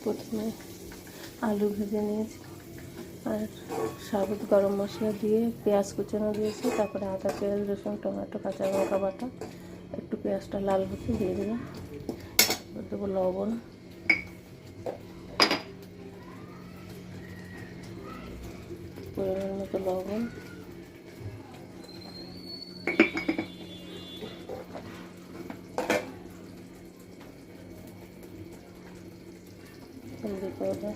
প্রথমে আলু ভেজে নিয়েছি আর সাবুত গরম মশলা দিয়ে পেঁয়াজ কুচানো দিয়েছি, তারপরে আদা পেঁয়াজ রসুন টমেটো কাঁচা লঙ্কা বাটা, একটু পেঁয়াজটা লাল হতে দিয়ে দিলাম, দেবো লবণ, পরিমাণ মতো লবণ, হলদি পাউডার,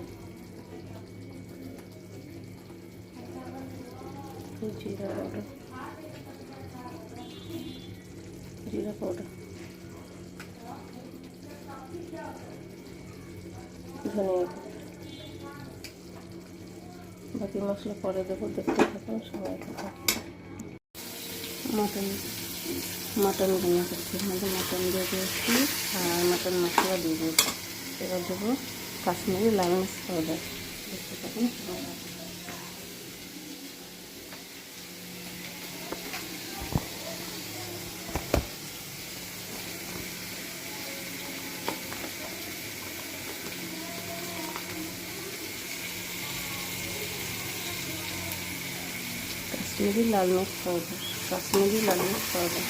জিরা পাউডার, ধনিয়া, বাকি মশলা পরে দেবো, দেখতে থাকুন, সময় থাকুন। মাটন রান্না করছি, মাটন দিয়ে দিয়েছি আর মাটন মশলা দিয়ে দিয়েছি। এবার দেবো কাশ্মীরি লাল মির্চ পাউডার, দেখতে থাকুন। কাশ্মীরি লাল মির্চ পাউডার,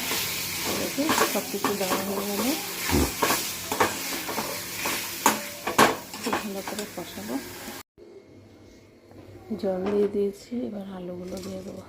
এটাকে সব কিছু দেওয়া হয়ে গেলে ভালো করে কষাবো। জল দিয়ে দিয়েছি, এবার আলুগুলো দিয়ে দেবো।